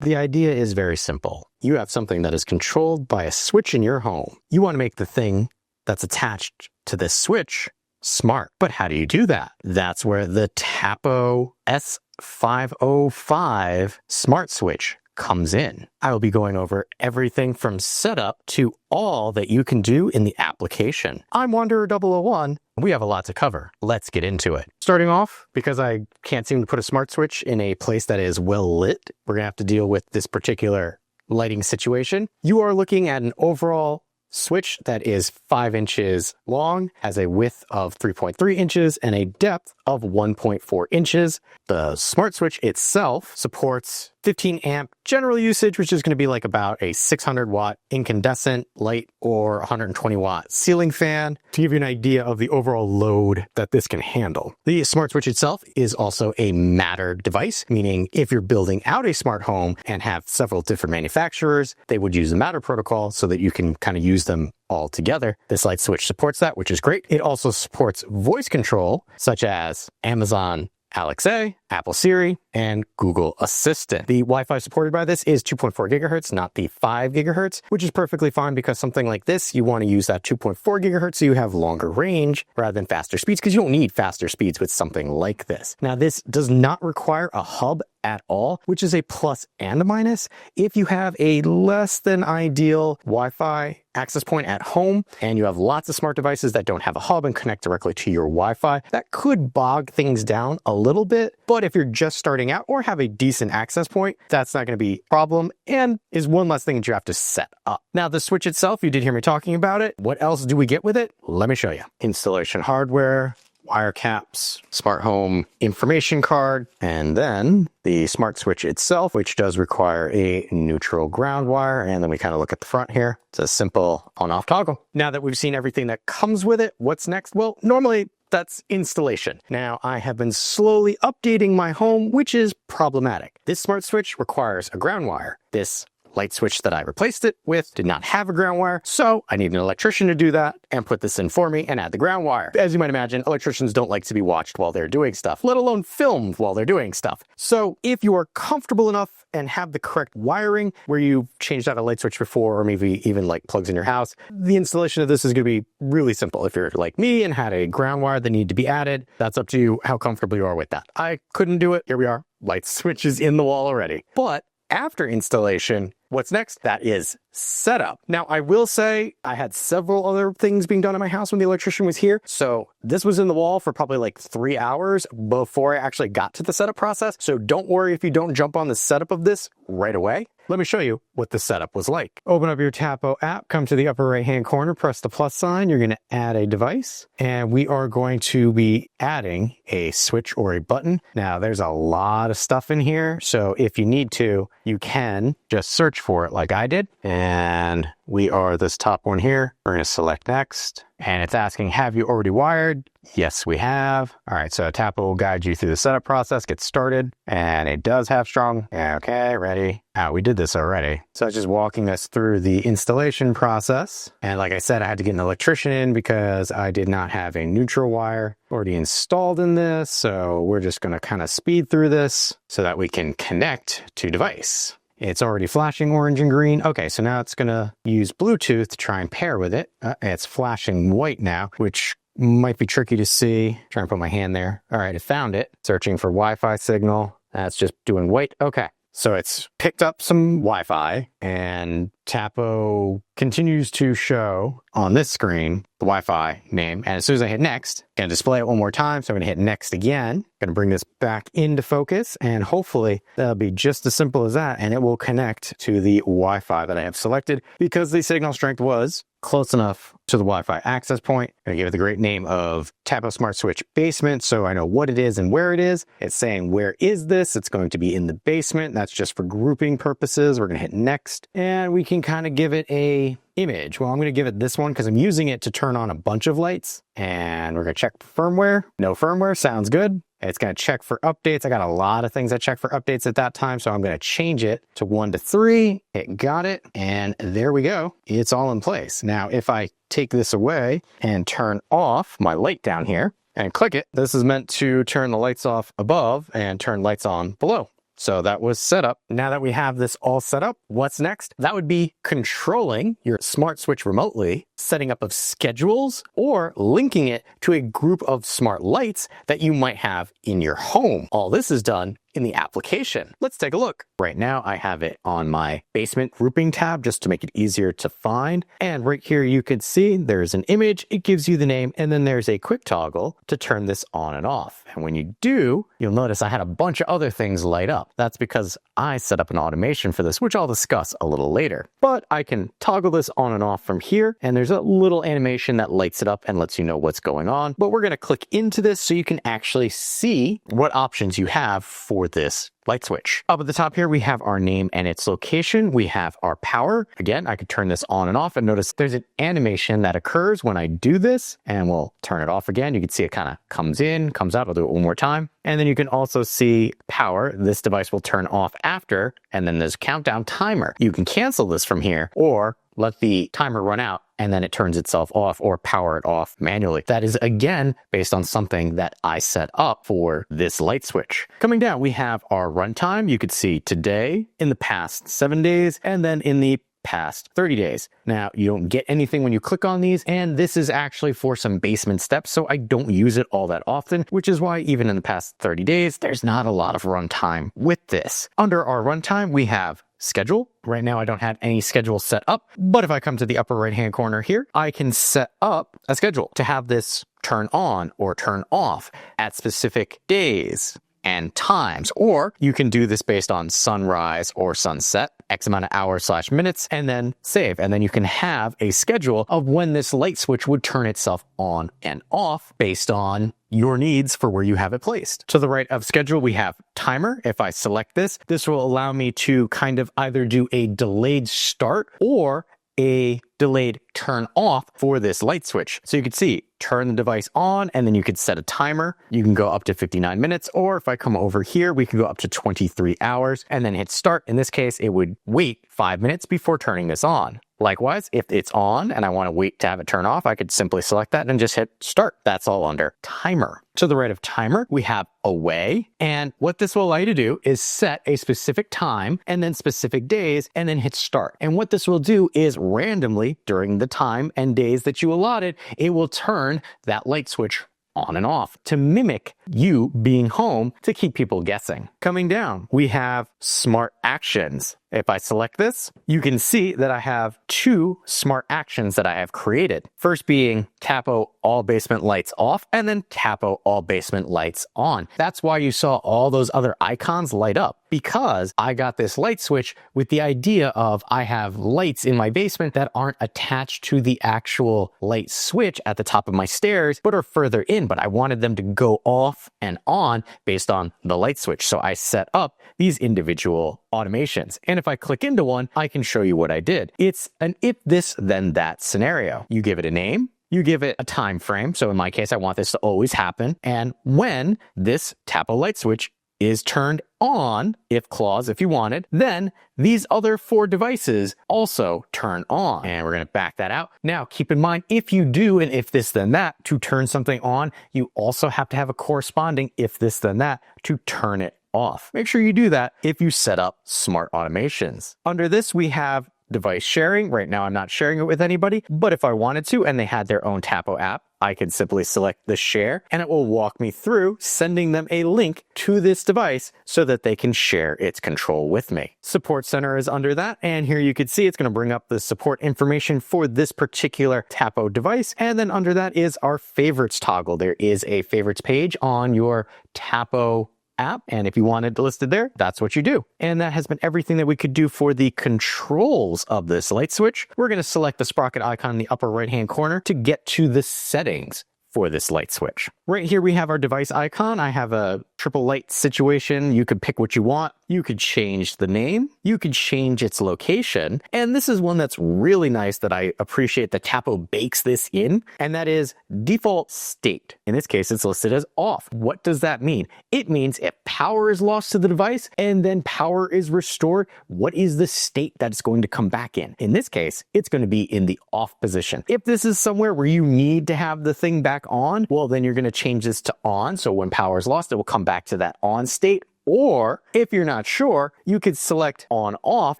The idea is very simple. You have something that is controlled by a switch in your home. You want to make the thing that's attached to this switch smart. But how do you do that? That's where the Tapo S505 smart switch comes in. I will be going over everything from setup to all that you can do in the application. I'm Wanderer 001. We have a lot to cover. Let's get into it. Starting off, because I can't seem to put a smart switch in a place that is well lit, we're gonna have to deal with this particular lighting situation. You are looking at an overall switch that is 5 inches long, has a width of 3.3 inches and a depth of 1.4 inches. The smart switch itself supports 15 amp general usage, which is going to be like about a 600 watt incandescent light or 120 watt ceiling fan to give you an idea of the overall load that this can handle. The smart switch itself is also a Matter device, meaning if you're building out a smart home and have several different manufacturers, they would use the Matter protocol so that you can kind of use them all together. This light switch supports that, which is great. It also supports voice control, such as Amazon Alexa, Apple Siri, and Google Assistant. The Wi-Fi supported by this is 2.4 gigahertz, not the 5 gigahertz, which is perfectly fine because something like this, you want to use that 2.4 gigahertz so you have longer range rather than faster speeds, because you don't need faster speeds with something like this. Now, this does not require a hub at all, which is a plus and a minus. If you have a less than ideal Wi-Fi access point at home and you have lots of smart devices that don't have a hub and connect directly to your Wi-Fi, that could bog things down a little bit. But if you're just starting out or have a decent access point, that's not going to be a problem and is one less thing that you have to set up. Now, the switch itself, you did hear me talking about it. What else do we get with it? Let me show you. Installation hardware, wire caps, smart home information card, and then the smart switch itself, which does require a neutral ground wire. And then we kind of look at the front here. It's a simple on-off toggle. Now that we've seen everything that comes with it, what's next? Well, normally that's installation. Now, I have been slowly updating my home, which is problematic. This smart switch requires a ground wire. This light switch that I replaced it with did not have a ground wire, so I need an electrician to do that and put this in for me and add the ground wire. As you might imagine, electricians don't like to be watched while they're doing stuff, let alone filmed while they're doing stuff. So if you are comfortable enough and have the correct wiring where you've changed out a light switch before, or maybe even like plugs in your house, the installation of this is going to be really simple. If you're like me and had a ground wire that needed to be added, that's up to you how comfortable you are with that. I couldn't do it. Here we are. Light switch is in the wall already. But after installation, what's next? That is setup. Now, I will say I had several other things being done in my house when the electrician was here. So this was in the wall for probably like 3 hours before I actually got to the setup process. So don't worry if you don't jump on the setup of this right away. Let me show you what the setup was like. Open up your Tapo app, come to the upper right-hand corner, press the plus sign. You're going to add a device, and we are going to be adding a switch or a button. Now, there's a lot of stuff in here, so if you need to, you can just search for it like I did. And we are this top one here. We're going to select next. And it's asking, have you already wired? Yes, we have. All right, so Tapo will guide you through the setup process, get started. And it does have strong. Okay, ready. We did this already. So it's just walking us through the installation process. And like I said, I had to get an electrician in because I did not have a neutral wire already installed in this. So we're just going to kind of speed through this so that we can connect to device. It's already flashing orange and green. Okay, so now it's going to use Bluetooth to try and pair with it. It's flashing white now, which might be tricky to see. Try and put my hand there. All right, it found it. Searching for Wi-Fi signal. That's just doing white. Okay, so it's picked up some Wi-Fi, and Tapo continues to show on this screen the Wi-Fi name. And as soon as I hit next, I'm going to display it one more time. So I'm going to hit next again. Going to bring this back into focus, and hopefully that'll be just as simple as that. And it will connect to the Wi-Fi that I have selected because the signal strength was close enough to the Wi-Fi access point. I gave it the great name of Tapo Smart Switch Basement, so I know what it is and where it is. It's saying, where is this? It's going to be in the basement. That's just for grouping purposes. We're going to hit next, and we can kind of give it a image. Well, I'm going to give it this one because I'm using it to turn on a bunch of lights, and we're going to check firmware. No firmware. Sounds good. It's going to check for updates. I got a lot of things I check for updates at that time, so I'm going to change it to 1 to 3. It got it, and there we go. It's all in place. Now, if I take this away and turn off my light down here and click it, this is meant to turn the lights off above and turn lights on below. So that was setup. Now that we have this all set up, what's next? That would be controlling your smart switch remotely, setting up of schedules, or linking it to a group of smart lights that you might have in your home. All this is done in the application. Let's take a look. Right now I have it on my basement grouping tab just to make it easier to find. And right here you can see there's an image, it gives you the name, and then there's a quick toggle to turn this on and off. And when you do, you'll notice I had a bunch of other things light up. That's because I set up an automation for this, which I'll discuss a little later. But I can toggle this on and off from here, and there's a little animation that lights it up and lets you know what's going on. But we're gonna click into this so you can actually see what options you have for this light switch. Up at the top here, we have our name and its location. We have our power. Again, I could turn this on and off, and notice there's an animation that occurs when I do this, and we'll turn it off again. You can see it kind of comes in, comes out. I'll do it one more time. And then you can also see power. This device will turn off after, and then there's a countdown timer. You can cancel this from here or let the timer run out and then it turns itself off, or power it off manually. That is, again, based on something that I set up for this light switch. Coming down, we have our runtime. You could see today, in the past 7 days, and then in the past 30 days. Now, you don't get anything when you click on these, and this is actually for some basement steps, so I don't use it all that often, which is why even in the past 30 days, there's not a lot of runtime with this. Under our runtime, we have schedule. Right now, I don't have any schedule set up, but if I come to the upper right-hand corner here, I can set up a schedule to have this turn on or turn off at specific days and times, or you can do this based on sunrise or sunset, X amount of hours/minutes, and then save. And then you can have a schedule of when this light switch would turn itself on and off based on your needs for where you have it placed. To the right of schedule, we have timer. If I select this, this will allow me to kind of either do a delayed start or a delayed turn off for this light switch. So you can see, turn the device on, and then you could set a timer. You can go up to 59 minutes, or if I come over here, we can go up to 23 hours and then hit start. In this case, it would wait 5 minutes before turning this on. Likewise, if it's on and I want to wait to have it turn off, I could simply select that and just hit start. That's all under timer. To the right of timer, we have away. And what this will allow you to do is set a specific time and then specific days and then hit start. And what this will do is randomly during the time and days that you allotted, it will turn that light switch on and off to mimic you being home to keep people guessing. Coming down, we have smart actions. If I select this, you can see that I have 2 smart actions that I have created. First being Tapo all basement lights off, and then Tapo all basement lights on. That's why you saw all those other icons light up, because I got this light switch with the idea of I have lights in my basement that aren't attached to the actual light switch at the top of my stairs, but are further in, but I wanted them to go off and on based on the light switch. So I set up these individual automations. And if I click into one, I can show you what I did. It's an if this then that scenario. You give it a name, you give it a time frame. So in my case, I want this to always happen. And when this Tapo light switch is turned on, if clause, if you wanted, then these other 4 devices also turn on. And we're going to back that out. Now, keep in mind, if you do an if this then that to turn something on, you also have to have a corresponding if this then that to turn it off. Make sure you do that if you set up smart automations. Under this, we have device sharing. Right now, I'm not sharing it with anybody, but if I wanted to and they had their own Tapo app, I can simply select the share and it will walk me through sending them a link to this device so that they can share its control with me. Support Center is under that, and here you can see it's going to bring up the support information for this particular Tapo device, and then under that is our favorites toggle. There is a favorites page on your Tapo app, and if you wanted it listed there, that's what you do. And that has been everything that we could do for the controls of this light switch. We're going to select the sprocket icon in the upper right hand corner to get to the settings for this light switch. Right here we have our device icon. I have a triple light situation. You could pick what you want. You could change the name. You could change its location. And this is one that's really nice that I appreciate that Tapo bakes this in, and that is default state. In this case, it's listed as off. What does that mean? It means if power is lost to the device and then power is restored, what is the state that it's going to come back in? In this case, it's going to be in the off position. If this is somewhere where you need to have the thing back on, well, then you're going to change this to on. So when power is lost, it will come back to that on state. Or if you're not sure, you could select on off,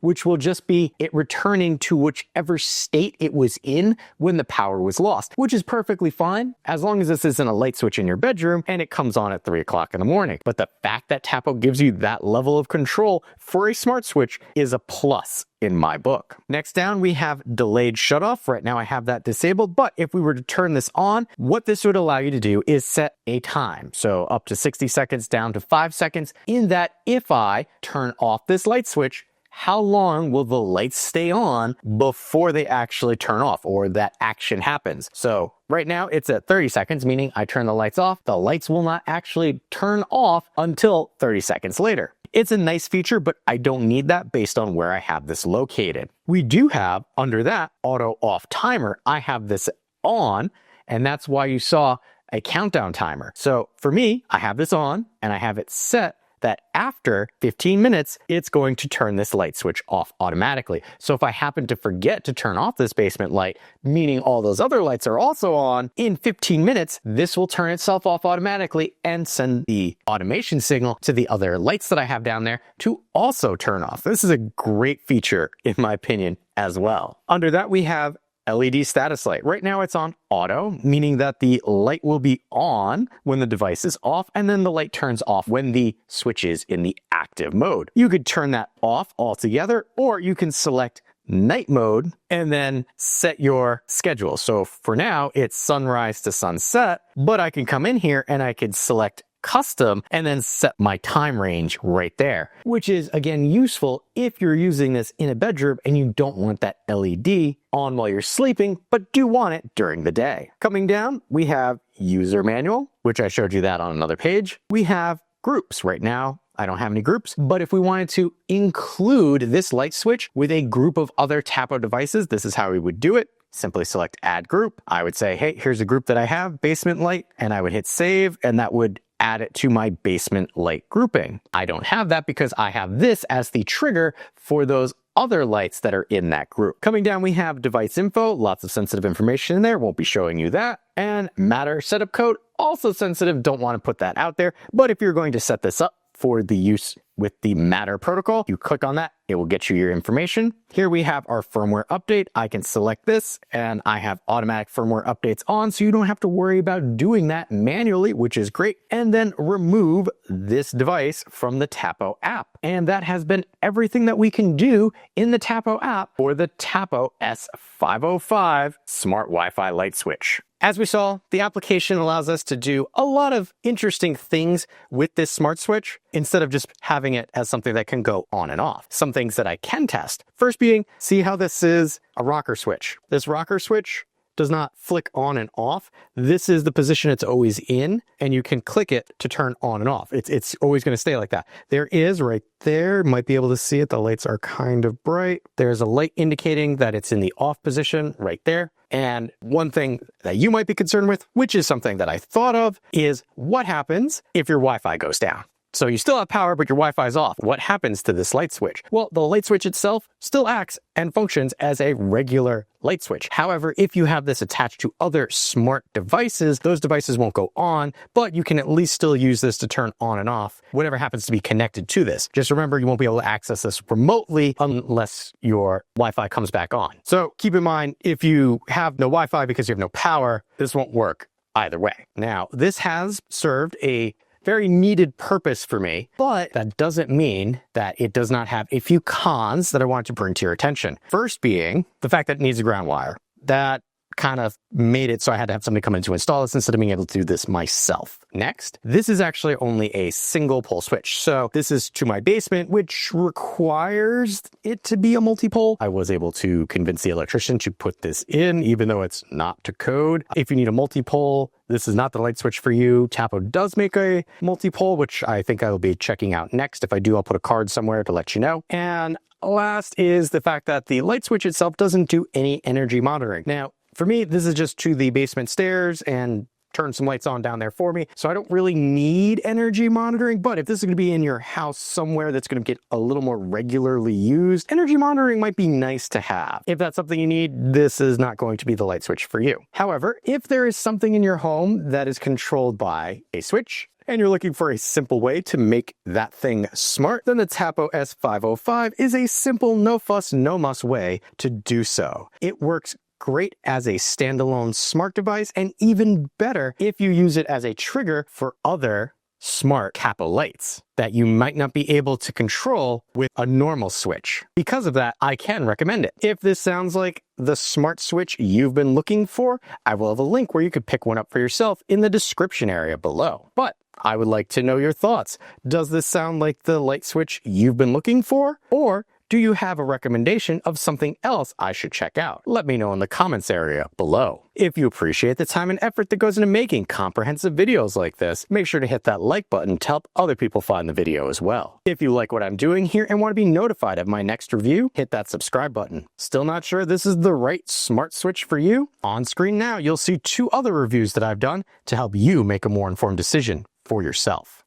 which will just be it returning to whichever state it was in when the power was lost, which is perfectly fine as long as this isn't a light switch in your bedroom and it comes on at 3 o'clock in the morning. But the fact that Tapo gives you that level of control for a smart switch is a plus in my book. Next down, we have delayed shutoff. Right now I have that disabled, but if we were to turn this on, what this would allow you to do is set a time. So up to 60 seconds, down to 5 seconds, in that if I turn off this light switch, how long will the lights stay on before they actually turn off or that action happens? So right now it's at 30 seconds, meaning I turn the lights off. The lights will not actually turn off until 30 seconds later. It's a nice feature, but I don't need that based on where I have this located. We do have under that auto off timer. I have this on, and that's why you saw a countdown timer. So for me, I have this on and I have it set that after 15 minutes, it's going to turn this light switch off automatically. So if I happen to forget to turn off this basement light, meaning all those other lights are also on, in 15 minutes, this will turn itself off automatically and send the automation signal to the other lights that I have down there to also turn off. This is a great feature, in my opinion, as well. Under that, we have LED status light. Right now it's on auto, meaning that the light will be on when the device is off, and then the light turns off when the switch is in the active mode. You could turn that off altogether, or you can select night mode and then set your schedule. So for now, it's sunrise to sunset, but I can come in here and I could select custom and then set my time range right there, which is again useful if you're using this in a bedroom and you don't want that LED on while you're sleeping, but do want it during the day. Coming down, we have user manual, which I showed you that on another page. We have groups. Right now, I don't have any groups, but if we wanted to include this light switch with a group of other Tapo devices, this is how we would do it. Simply select add group. I would say, hey, here's a group that I have, basement light, and I would hit save, and that would add it to my basement light grouping. I don't have that because I have this as the trigger for those other lights that are in that group. Coming down, we have device info, lots of sensitive information in there, won't be showing you that. And Matter setup code, also sensitive, don't want to put that out there. But if you're going to set this up for the use with the Matter protocol, you click on that, it will get you your information. Here we have our firmware update. I can select this and I have automatic firmware updates on, so you don't have to worry about doing that manually, which is great. And then remove this device from the Tapo app. And that has been everything that we can do in the Tapo app for the Tapo S505 smart Wi-Fi light switch. As we saw, the application allows us to do a lot of interesting things with this smart switch instead of just having it as something that can go on and off. Some things that I can test. First being, see how this is a rocker switch. This rocker switch does not flick on and off. This is the position it's always in, and you can click it to turn on and off. It's always going to stay like that. There is right there, might be able to see it. The lights are kind of bright. There's a light indicating that it's in the off position right there. And one thing that you might be concerned with, which is something that I thought of, is what happens if your Wi-Fi goes down? So you still have power, but your Wi-Fi is off. What happens to this light switch? Well, the light switch itself still acts and functions as a regular light switch. However, if you have this attached to other smart devices, those devices won't go on, but you can at least still use this to turn on and off whatever happens to be connected to this. Just remember, you won't be able to access this remotely unless your Wi-Fi comes back on. So keep in mind, if you have no Wi-Fi because you have no power, this won't work either way. Now, this has served a very needed purpose for me, but that doesn't mean that it does not have a few cons that I want to bring to your attention. First being the fact that it needs a ground wire. That kind of made it so I had to have somebody come in to install this instead of being able to do this myself. Next, this is actually only a single pole switch. So this is to my basement, which requires it to be a multi-pole. I was able to convince the electrician to put this in, even though it's not to code. If you need a multi-pole, this is not the light switch for you. Tapo does make a multi-pole, which I think I will be checking out next. If I do, I'll put a card somewhere to let you know. And last is the fact that the light switch itself doesn't do any energy monitoring. Now, for me, this is just to the basement stairs and turn some lights on down there for me. So I don't really need energy monitoring, but if this is going to be in your house somewhere that's going to get a little more regularly used, energy monitoring might be nice to have. If that's something you need, this is not going to be the light switch for you. However, if there is something in your home that is controlled by a switch, and you're looking for a simple way to make that thing smart, then the Tapo S505 is a simple, no fuss, no muss way to do so. It works great as a standalone smart device, and even better if you use it as a trigger for other smart capo lights that you might not be able to control with a normal switch. Because of that, I can recommend it. If this sounds like the smart switch you've been looking for, I will have a link where you could pick one up for yourself in the description area below. But I would like to know your thoughts. Does this sound like the light switch you've been looking for? Or do you have a recommendation of something else I should check out? Let me know in the comments area below. If you appreciate the time and effort that goes into making comprehensive videos like this, make sure to hit that like button to help other people find the video as well. If you like what I'm doing here and want to be notified of my next review, hit that subscribe button. Still not sure this is the right smart switch for you? On screen now, you'll see 2 other reviews that I've done to help you make a more informed decision for yourself.